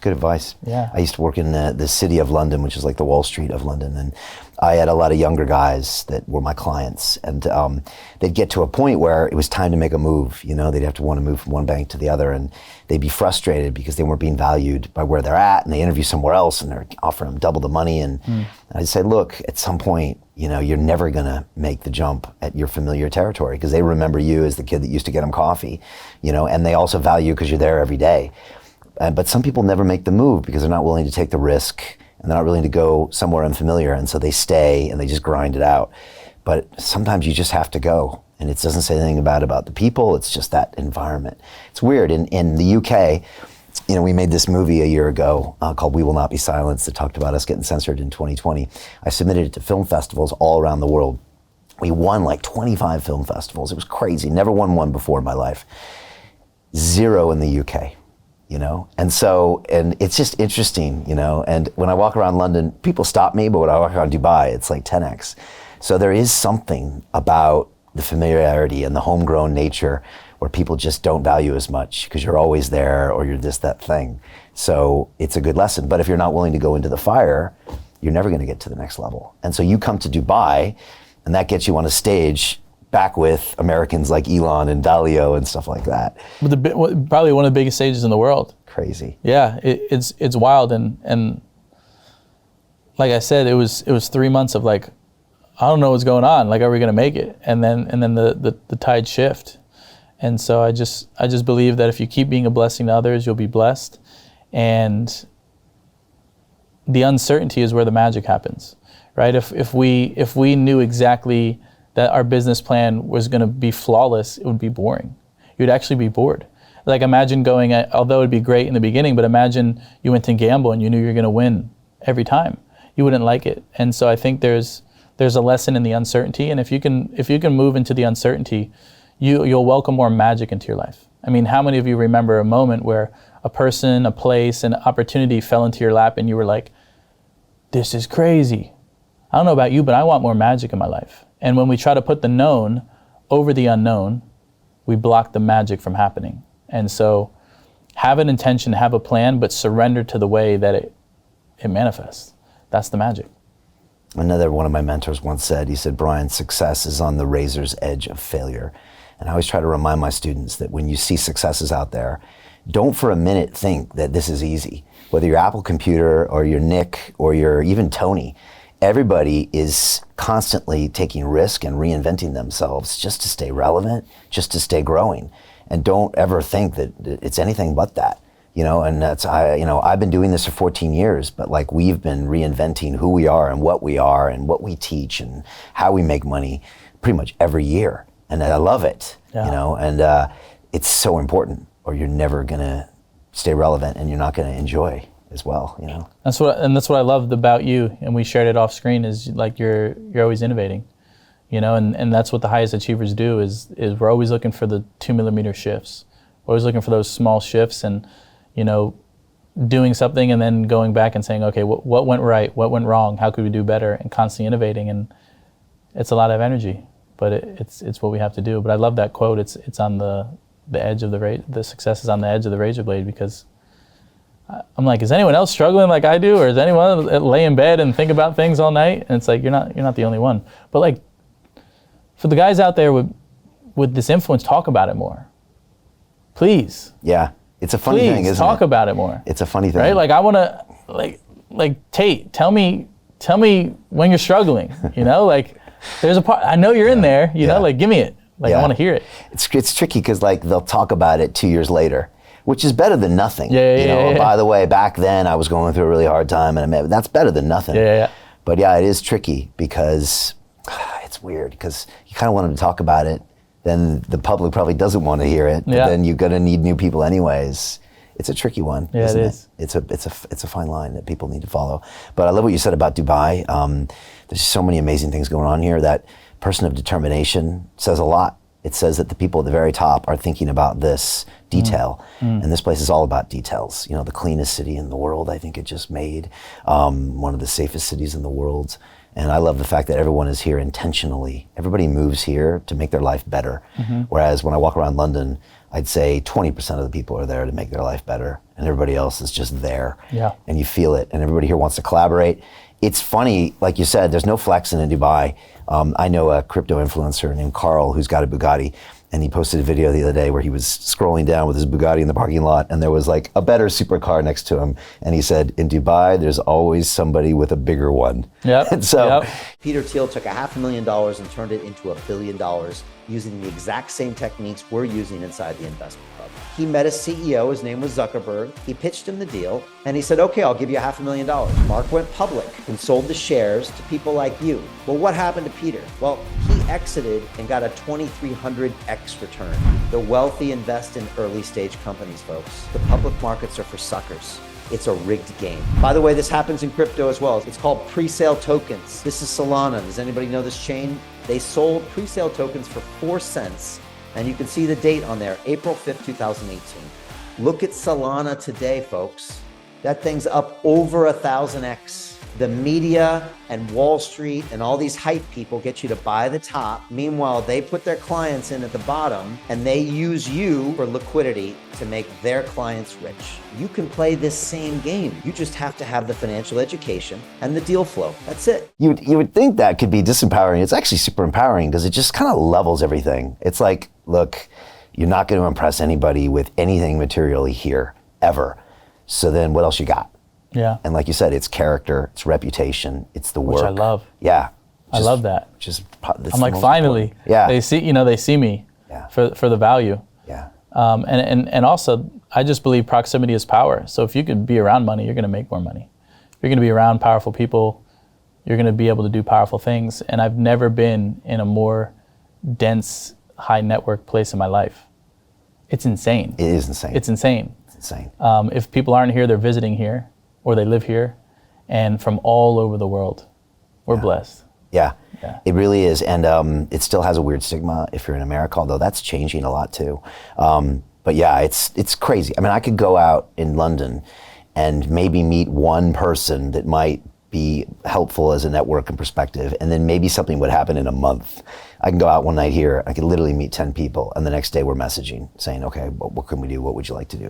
good advice. Yeah. I used to work in the city of London, which is like the Wall Street of London, and I had a lot of younger guys that were my clients, and they'd get to a point where it was time to make a move. You know, they'd have to want to move from one bank to the other, and they'd be frustrated because they weren't being valued by where they're at, and they interview somewhere else, and they're offering them double the money. And I'd say, look, at some point, you know, you're never gonna make the jump at your familiar territory because they remember you as the kid that used to get them coffee, you know, and they also value you because you're there every day. But some people never make the move because they're not willing to take the risk, and they're not willing to go somewhere unfamiliar, and so they stay and they just grind it out. But sometimes you just have to go, and it doesn't say anything about the people, it's just that environment. It's weird, in the UK, you know, we made this movie a year ago called We Will Not Be Silenced that talked about us getting censored in 2020. I submitted it to film festivals all around the world. We won like 25 film festivals. It was crazy, never won one before in my life. 0 in the UK. You know, and it's just interesting, you know, and when I walk around London, people stop me, but when I walk around Dubai, it's like 10x. So there is something about the familiarity and the homegrown nature where people just don't value as much because you're always there or you're this, that thing. So it's a good lesson. But if you're not willing to go into the fire, you're never going to get to the next level. And so you come to Dubai and that gets you on a stage back with Americans like Elon and Dalio and stuff like that. But probably one of the biggest stages in the world. Crazy. Yeah, it's wild, and like I said, it was 3 months of like, I don't know what's going on. Like, are we gonna make it? And then the tide shift, and so I just believe that if you keep being a blessing to others, you'll be blessed, and the uncertainty is where the magic happens, right? If we knew exactly that our business plan was going to be flawless, it would be boring. You'd actually be bored. Like, imagine going, although it'd be great in the beginning, but imagine you went to gamble and you knew you're going to win every time. You wouldn't like it. And so I think there's a lesson in the uncertainty. And if you can move into the uncertainty, you'll welcome more magic into your life. I mean, how many of you remember a moment where a person, a place, an opportunity fell into your lap and you were like, this is crazy. I don't know about you, but I want more magic in my life. And when we try to put the known over the unknown, we block the magic from happening. And so have an intention, have a plan, but surrender to the way that it manifests. That's the magic. Another one of my mentors once said, he said, Brian, success is on the razor's edge of failure. And I always try to remind my students that when you see successes out there, don't for a minute think that this is easy. Whether you're Apple Computer or you're Nick or you're even Tony, everybody is constantly taking risk and reinventing themselves just to stay relevant, just to stay growing. And don't ever think that it's anything but that, you know, and I've been doing this for 14 years, but like we've been reinventing who we are and what we teach and how we make money pretty much every year. And I love it, you know, and it's so important or you're never gonna stay relevant and you're not gonna enjoy as well, you know. That's what I loved about you, and we shared it off screen, is like you're always innovating, you know, and that's what the highest achievers do is we're always looking for the 2 millimeter shifts. We're always looking for those small shifts and, you know, doing something and then going back and saying, okay, what went right, what went wrong, how could we do better, and constantly innovating. And it's a lot of energy, but it's what we have to do. But I love that quote. It's on the edge of the success is on the edge of the razor blade, because I'm like, is anyone else struggling like I do, or is anyone lay in bed and think about things all night? And it's like, you're not the only one. But like, for the guys out there with this influence, talk about it more, please. Yeah, it's a funny thing, isn't it? Please talk about it more. It's a funny thing, right? Like, I want to like Tate, tell me when you're struggling. You know, like there's a part I know you're in there. You know, like give me it. Like I want to hear it. It's tricky because like they'll talk about it 2 years later, which is better than nothing. Yeah. By the way, back then I was going through a really hard time, and that's better than nothing. Yeah. But yeah, it is tricky because it's weird because you kind of want them to talk about it, then the public probably doesn't want to hear it. But then you're gonna need new people anyways. It's a tricky one, isn't it? It's a fine line that people need to follow. But I love what you said about Dubai. There's so many amazing things going on here. That person of determination says a lot. It says that the people at the very top are thinking about this detail. And this place is all about details. You know, the cleanest city in the world, I think it just made. One of the safest cities in the world. And I love the fact that everyone is here intentionally. Everybody moves here to make their life better. Whereas when I walk around London, I'd say 20% of the people are there to make their life better, and everybody else is just there. Yeah. And you feel it, and everybody here wants to collaborate. It's funny, like you said, there's no flexing in Dubai. I know a crypto influencer named Carl who's got a Bugatti, and he posted a video the other day where he was scrolling down with his Bugatti in the parking lot, and there was like a better supercar next to him, and he said, in Dubai, there's always somebody with a bigger one. Yep. And so Peter Thiel took $500,000 and turned it into $1 billion using the exact same techniques we're using inside the investment club. He met a CEO, his name was Zuckerberg. He pitched him the deal and he said, okay, I'll give you $500,000. Mark went public and sold the shares to people like you. Well, what happened to Peter? Well, he exited and got a 2,300x return. The wealthy invest in early stage companies, folks. The public markets are for suckers. It's a rigged game. By the way, this happens in crypto as well. It's called pre-sale tokens. This is Solana. Does anybody know this chain? They sold pre-sale tokens for 4 cents. And you can see the date on there, April 5th, 2018. Look at Solana today, folks. That thing's up over 1,000x. The media and Wall Street and all these hype people get you to buy the top. Meanwhile, they put their clients in at the bottom and they use you for liquidity to make their clients rich. You can play this same game. You just have to have the financial education and the deal flow. That's it. you would think that could be disempowering. It's actually super empowering because it just kind of levels everything. It's like, look, you're not going to impress anybody with anything materially here, ever. So then what else you got? Yeah. And like you said, it's character, it's reputation, it's the work. Which I love. Yeah. I love that. I'm I'm like, finally, yeah. they see me Yeah. for the value. Yeah. And also, I just believe proximity is power. So if you could be around money, you're going to make more money. If you're going to be around powerful people, you're going to be able to do powerful things. And I've never been in a more dense, high network place in my life. It's insane. It is insane. It's insane. It's insane. If people aren't here, they're visiting here, or they live here, and from all over the world. We're blessed. Yeah. Yeah. It really is. And it still has a weird stigma if you're in America, although that's changing a lot too. But yeah, it's crazy. I mean, I could go out in London and maybe meet one person that might be helpful as a network and perspective, and then maybe something would happen in a month. I can go out one night here, I could literally meet 10 people, and the next day we're messaging, saying, okay, what can we do? What would you like to do?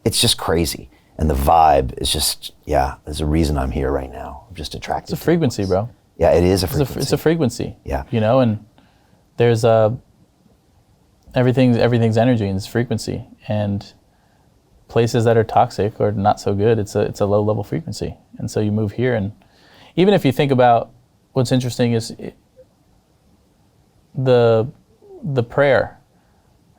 It's just crazy. And the vibe is just, there's a reason I'm here right now. I'm just attracted. It's a frequency, bro. Yeah, it is a frequency. It's a frequency. Yeah. You know, and there's everything's energy and it's frequency. And places that are toxic or not so good, it's a low level frequency. And so you move here, and even if you think about what's interesting is the prayer.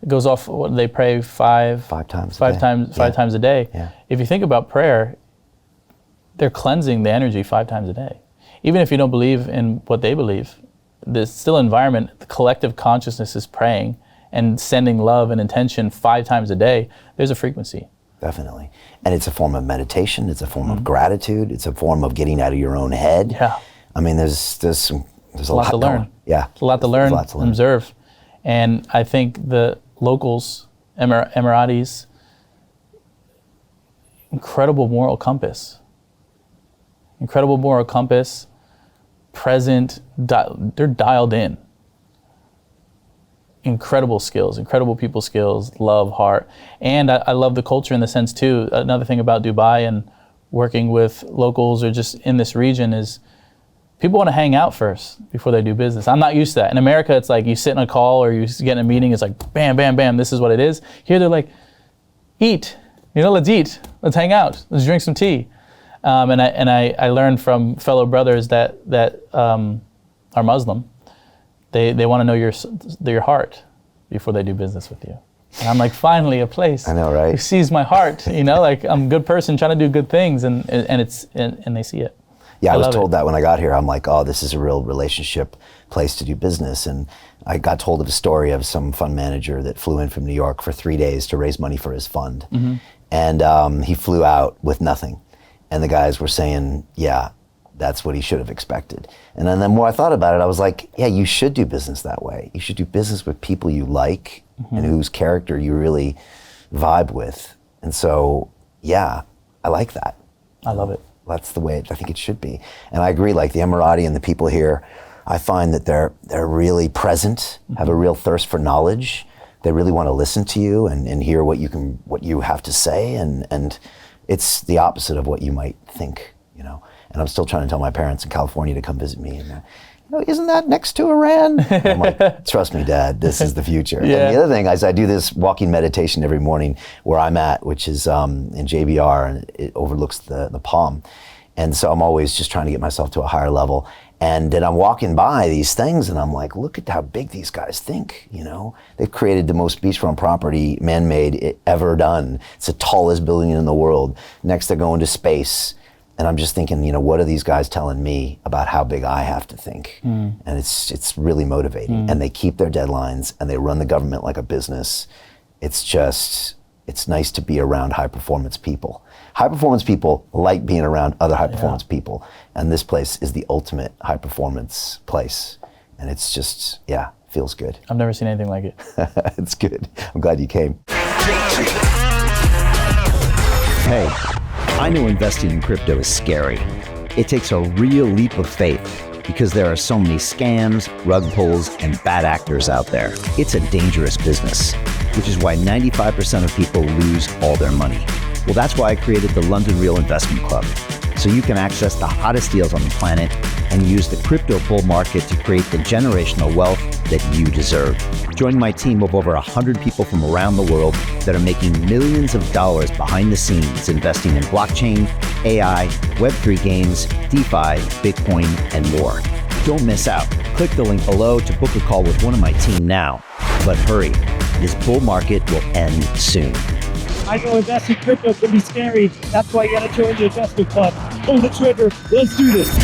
It goes off. What they pray five times a day. Yeah. If you think about prayer, they're cleansing the energy 5 times a day. Even if you don't believe in what they believe, there's still environment. The collective consciousness is praying and sending love and intention 5 times a day. There's a frequency. Definitely. And it's a form of meditation. It's a form of gratitude. It's a form of getting out of your own head. Yeah. I mean, there's a lot to learn. Yeah. There's a lot to learn, observe. And I think the locals, Emiratis, incredible moral compass. Present, they're dialed in. Incredible skills, incredible people skills, love, heart. And I love the culture in the sense too. Another thing about Dubai and working with locals or just in this region is people want to hang out first before they do business. I'm not used to that. In America, it's like you sit in a call or you get in a meeting, it's like bam, bam, bam, this is what it is. Here they're like, eat, let's eat, let's hang out, let's drink some tea. And I learned from fellow brothers that are Muslim. They want to know your heart before they do business with you. And I'm like, finally a place. I know, right? Who sees my heart, like I'm a good person trying to do good things, and they see it. Yeah, I was told that when I got here. I'm like, oh, this is a real relationship place to do business. And I got told of a story of some fund manager that flew in from New York for 3 days to raise money for his fund. Mm-hmm. And he flew out with nothing. And the guys were saying, yeah, that's what he should have expected. And then the more I thought about it, I was like, yeah, you should do business that way. You should do business with people you like and whose character you really vibe with. And so, yeah, I like that. I love it. That's the way I think it should be. And I agree, like the Emirati and the people here, I find that they're really present, have a real thirst for knowledge. They really want to listen to you and hear what you have to say, and it's the opposite of what you might think, you know. And I'm still trying to tell my parents in California to come visit me, and isn't that next to Iran? I'm like, trust me, Dad, this is the future. Yeah. And the other thing is I do this walking meditation every morning where I'm at, which is in JBR, and it overlooks the Palm. And so I'm always just trying to get myself to a higher level. And then I'm walking by these things and I'm like, look at how big these guys think, you know? They've created the most beachfront property, man-made, ever done. It's the tallest building in the world. Next they're going to space. And I'm just thinking, you know, what are these guys telling me about how big I have to think? And it's really motivating. And they keep their deadlines and they run the government like a business. It's nice to be around high performance people. High performance people like being around other high performance people. And this place is the ultimate high performance place. And it's just, yeah, feels good. I've never seen anything like it. It's good. I'm glad you came. Hey, I know investing in crypto is scary. It takes a real leap of faith because there are so many scams, rug pulls, and bad actors out there. It's a dangerous business, which is why 95% of people lose all their money. Well, that's why I created the London Real Investment Club, so you can access the hottest deals on the planet and use the crypto bull market to create the generational wealth that you deserve. Join my team of over 100 people from around the world that are making millions of dollars behind the scenes investing in blockchain, AI, Web3 games, DeFi, Bitcoin, and more. Don't miss out. Click the link below to book a call with one of my team now. But hurry, this bull market will end soon. I know investing in crypto can be scary. That's why you gotta join the investment club. Pull the trigger. Let's do this.